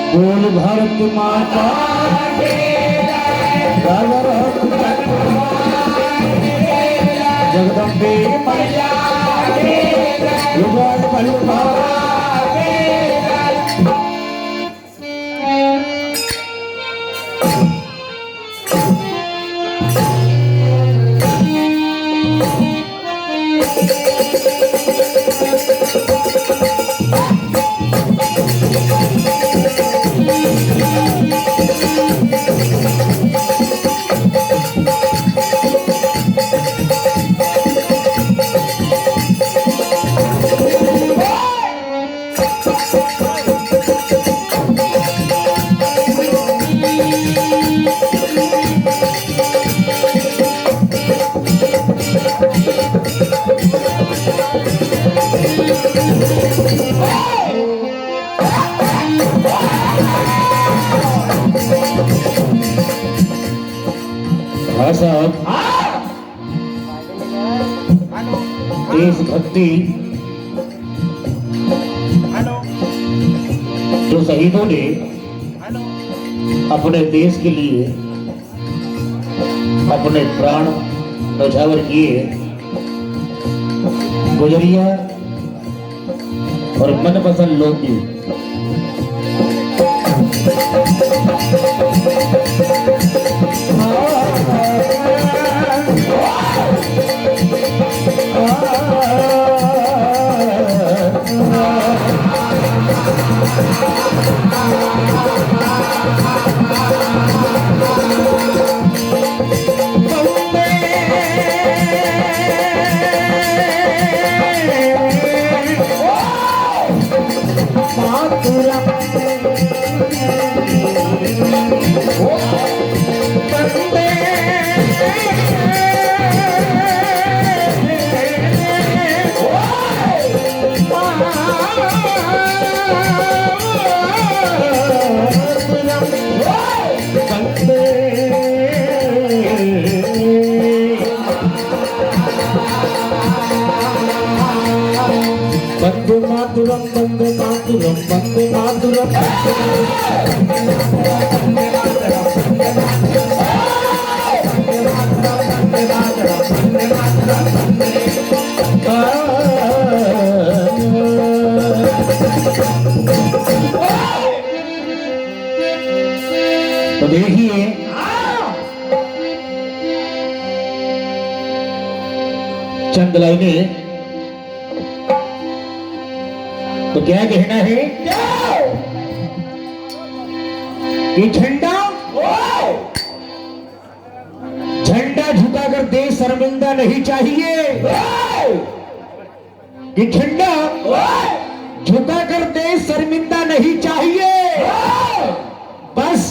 बोल भारत माता जगदम्बे मैया युगाल बलुआ साहब देशभक्ति जो शहीदों ने अपने देश के लिए अपने प्राण न्यौछावर किए, गुजरिया और मनपसंद लोकगीत वंदे मातरम वंदे मातरम वंदे मातरम तो देखिए चंद लाइनें तो क्या कहना है कि झंडा झंडा झुकाकर देश शर्मिंदा नहीं चाहिए, कि झंडा झुकाकर देश शर्मिंदा नहीं चाहिए, बस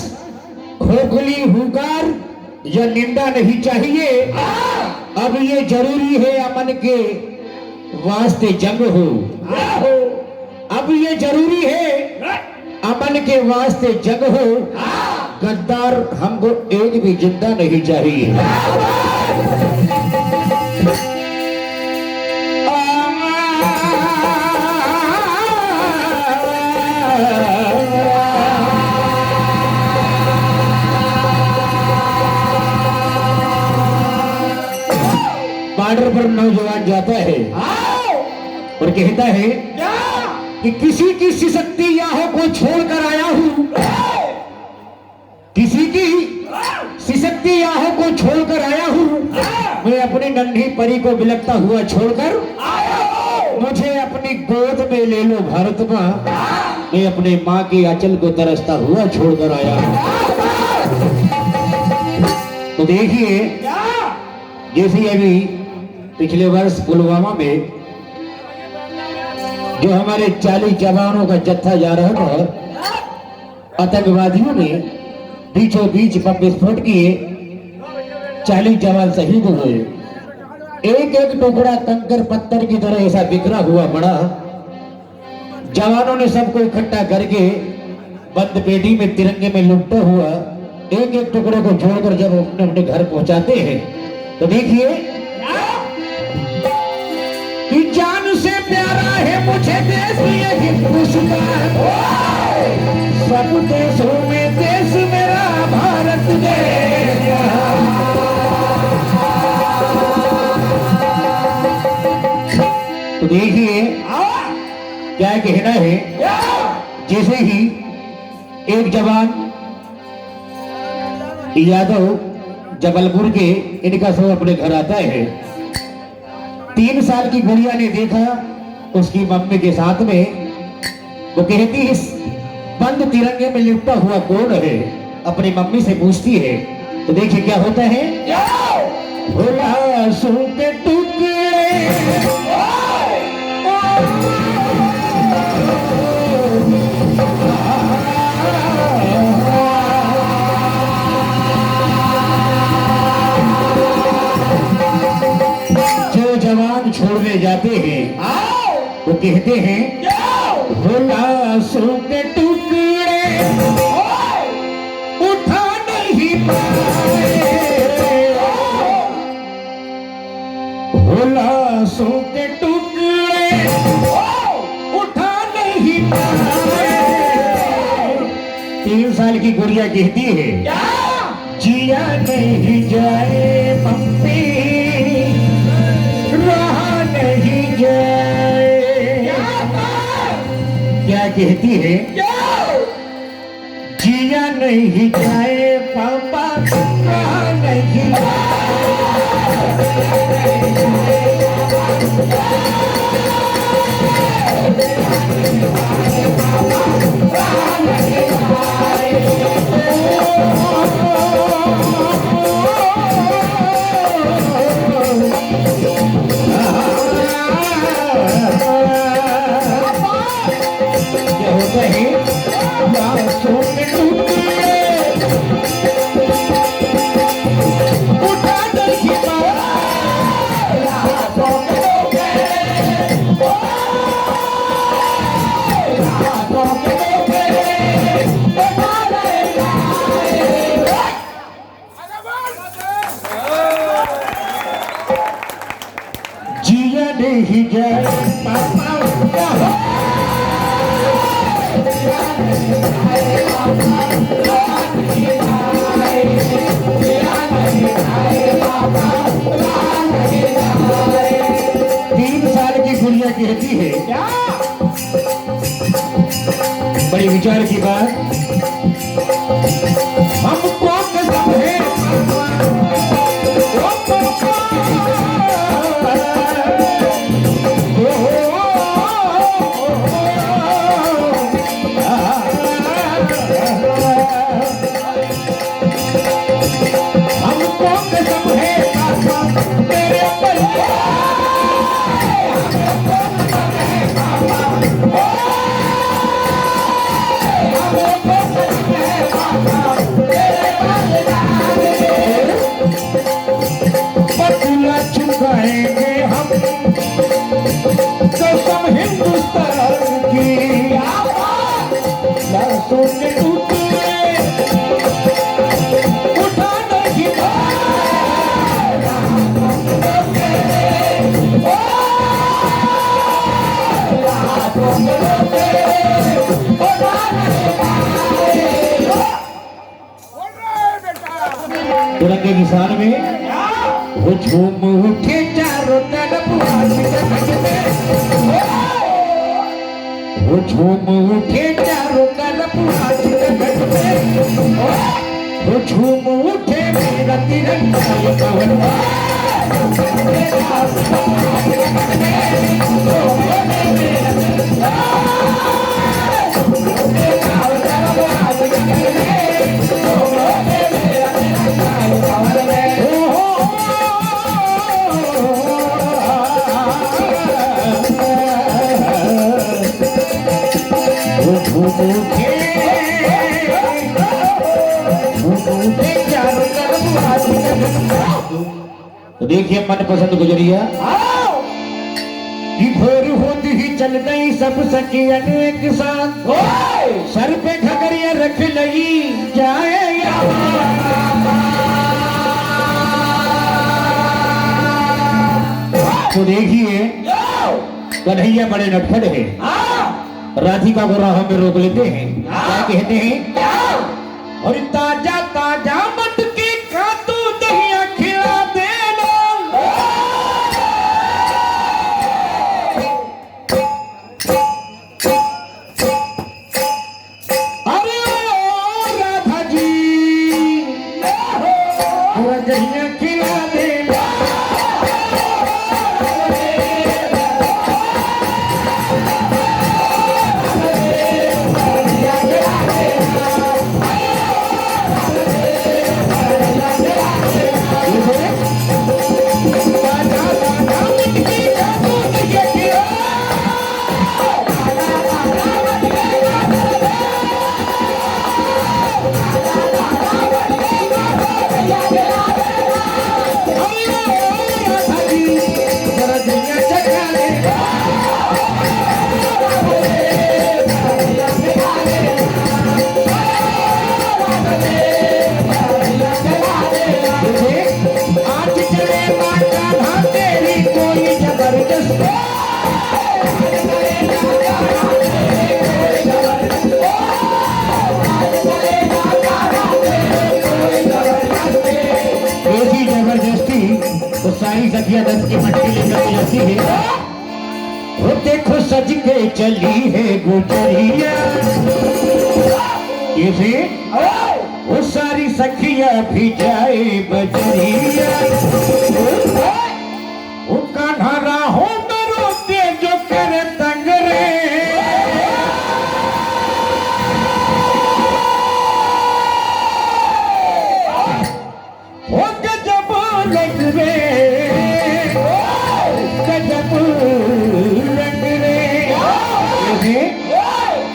खोखली हुकार या निंदा नहीं चाहिए। अब ये जरूरी है अमन के वास्ते जंग हो, अब ये जरूरी है अमन के वास्ते जंग हो, गद्दार हमको एक भी जिंदा नहीं चाहिए। बॉर्डर पर नौजवान जाता है और कहता है कि किसी की सिसकती याहों को छोड़कर आया हूं, किसी की सिसकती याहों को छोड़कर आया हूं, मैं अपनी नन्ही परी को बिलकता हुआ छोड़कर आया हूं, मुझे अपनी गोद में ले लो भारत मां, मैं अपने मां की आंचल को तरसता हुआ छोड़कर आया हूं। तो देखिए जैसे अभी पिछले वर्ष पुलवामा में जो हमारे 40 जवानों का जत्था जा रहा था, आतंकवादियों ने बीचों बीच बम विस्फोट किए, 40 जवान शहीद हुए। एक एक टुकड़ा कंकर पत्थर की तरह ऐसा बिखरा हुआ पड़ा। जवानों ने सबको इकट्ठा करके बंद पेटी में तिरंगे में लुटता हुआ एक एक टुकड़े को जोड़कर जब अपने अपने घर पहुंचाते हैं, तो देखिए कि जान से प्यारा है मुझे देश ये हिंदुस्तान, सब देशों में देश मेरा भारत देश। तो देखिए क्या कहना है, जैसे ही एक जवान यादव जबलपुर के इनका सब अपने घर आता है। 3 साल की गुड़िया ने देखा उसकी मम्मी के साथ में, वो कहती इस बंद तिरंगे में लिपटा हुआ कौन है, अपनी मम्मी से पूछती है। तो देखिए क्या होता है, लाशों के टुकड़े जो जवान छोड़ने जाते हैं वो कहते हैं लाशों के टुकड़े उठा नहीं पाए, लाशों के टुकड़े उठा नहीं पाए। 3 साल की गुड़िया कहती है जिया नहीं जाए मम्मी, रहा नहीं जाए। क्या कहती है, जिया नहीं जाए पापा, रहा नहीं जिया नहीं जाए पापा, कहती है क्या, बड़ी विचार की बात, हमको कसम है तिरंगे निशान में वो झूम उठे चारों तरफ, वो झूम उठे चारों तरफ, वो झूम उठे मेरा तिरंगा ये कवन तो देखिए मनपसंद गुजरिया कि भोर होती ही चल गई सब सखियन एक साथ, सर पे घगरिया रख लगी जाए तो देखिए कन्हैया बड़े नटखट है, राधिका को राह में रोक लेते हैं। क्या कहते हैं? और ताजा ताजा मटकी का तू दहिया खिला देना। अरे ओ राधा जी पूरा दहिया खिला देना। तो सारी सखिया दस की मटकी लेकर जाती है। वो देखो सज के चली है गुजरिया। इसे वो सारी सखिया भी जाए बजरिया। वो कान्हा राहों में रोते जो करे तंग रे। वो गजब रंग रे, गजब रंग रे।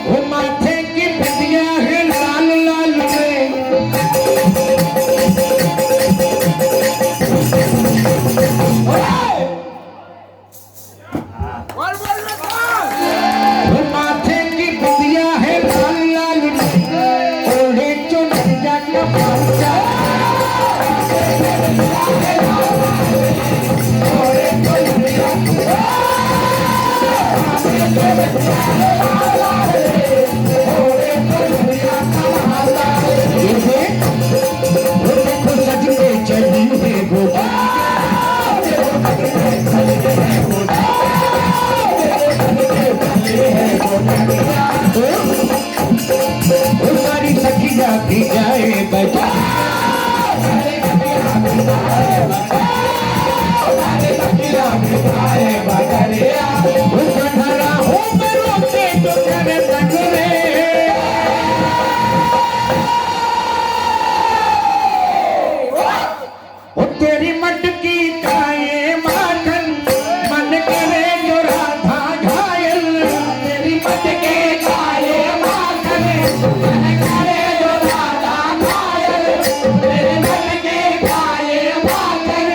वो माथे की बिंदिया है लाल लाल रे। वो माथे की बिंदिया है लाल लाल रे। ओढ़े चुनरिया का पांचा। सारी सखिया भी जाए बजा। तेरी मटकी खाए माखन मन करे जो राधा घायल। तेरी मटकी खाए माखन मन करे जो राधा घायल। तेरी मटकी खाए माखन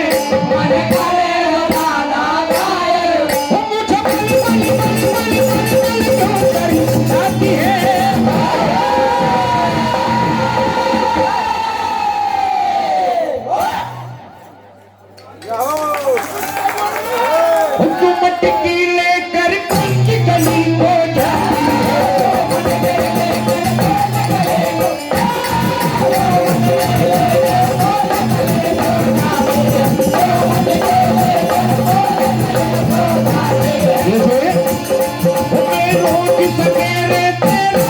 मन करे जो राधा घायल। मुझे बली बली बली बली बली क्यों करी जाती है। मटकी लेकर की गली को जाती रोज सवेरे तेरा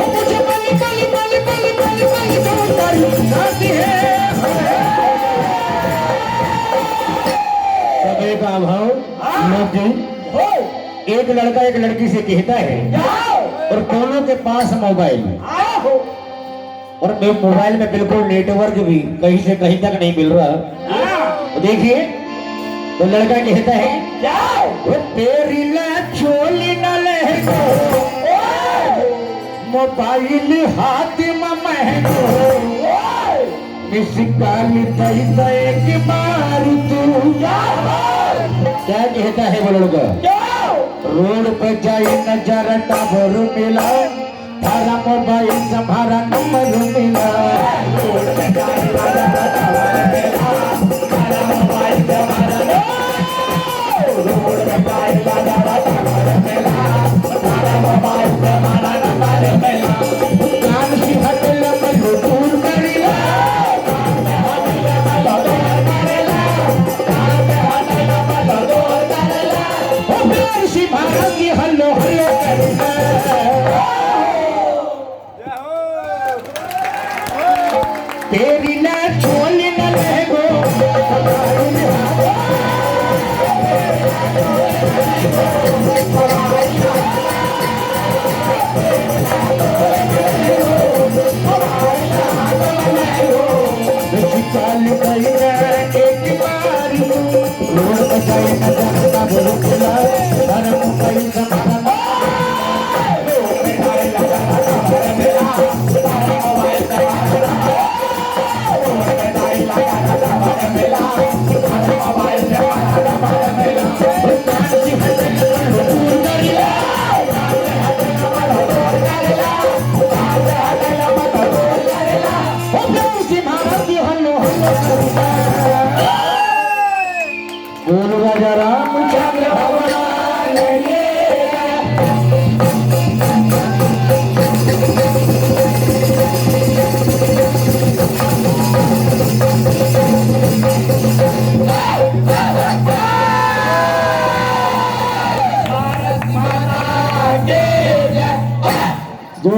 मुझे बली बली बली बली बली बली जाती है। समय का अभाव लोग एक लड़का एक लड़की से कहता है और दोनों के पास मोबाइल और मोबाइल में बिल्कुल नेटवर्क भी कहीं से कहीं तक नहीं मिल रहा। तो देखिए तो लड़का कहता है वो तेरी चोली न ले मोबाइल हाथ में महंगो काली एक बार तू क्या कहता है वो लड़का रोड पर जाए नजर टाबर मिला थारा मोबाइल तुम्हारा नंबर मिला कान सी हटल मधु दूर करिला प्यार सी भारत की हल्लो हल्लो करिला तेरी लाच